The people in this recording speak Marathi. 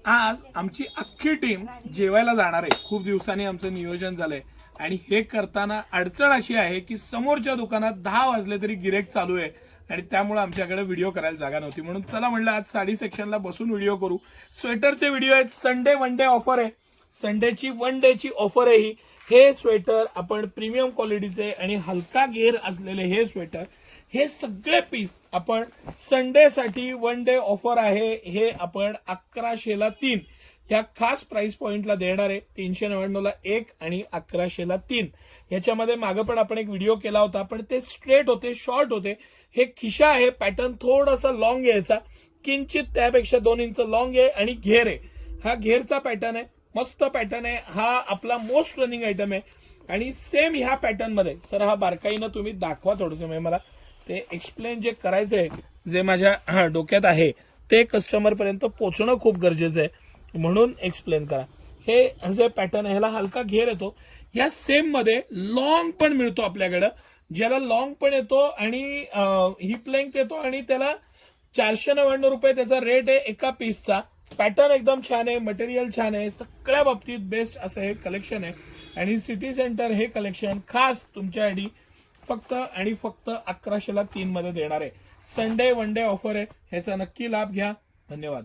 आज आमची अख्खी टीम जेवायला जाणार आहे. खूप दिवसांनी आमचं नियोजन झालंय आणि हे करताना अडचण अशी आहे की समोरच्या दुकानात 10 वाजले तरी गिरेक चालू आहे आणि त्यामुळे आमच्याकडे व्हिडिओ करायला जागा नव्हती. म्हणून चला म्हणलं आज साडी सेक्शनला बसून व्हिडिओ करू. स्वेटरचे व्हिडिओ आहेत. संडे वन डे ऑफर आहे. संडेची वन डेची ऑफर आहे ही. हे स्वेटर आपण प्रीमियम क्वालिटीचे आणि हलका घेर असलेले हे स्वेटर, हे सगळे पीस आपण संडेसाठी वन डे ऑफर आहे. हे आपण 1100ला 3 या खास प्राइस पॉइंटला देणार आहे. 399ला 1 आणि 1100ला 3. याच्यामध्ये मागं पण आपण एक व्हिडिओ केला होता, पण ते स्ट्रेट होते, शॉर्ट होते. हे खिशा आहे. पॅटर्न थोडासा लॉंग यायचा, किंचित त्यापेक्षा 2 इंच लॉंग आहे आणि घेर आहे. हा घेरचा पॅटर्न आहे. मस्त पॅटर्न आहे. हा आपला मोस्ट रनिंग आयटम आहे आणि सेम ह्या पॅटर्न मध्ये सर हा बारकाईनं तुम्ही दाखवा थोडंसं. म्हणजे मला ते एक्सप्लेन जे करायचंय, जे माझ्या डोक्यात आहे ते कस्टमर पर्यंत पोहोचणं खूप गरजेचं आहे, म्हणून एक्सप्लेन करा. हे जे पॅटर्न आहे ह्याला हलका घेर येतो. या सेम मध्ये लॉंग पण मिळतो आपल्याकडं, ज्याला लॉंग पण येतो आणि हिप लेंथ येतो आणि त्याला 499 रुपये त्याचा रेट आहे एका पीसचा. पॅटर्न एकदम छान आहे, मटेरियल छान आहे, सगळ्या बाबतीत बेस्ट असं हे कलेक्शन आहे. आणि सिटी सेंटर हे कलेक्शन खास तुमच्यासाठी फक्त आणि फक्त 1100ला 3 मध्ये देणार आहे. संडे वन डे ऑफर आहे. ह्याचा नक्की लाभ घ्या. धन्यवाद.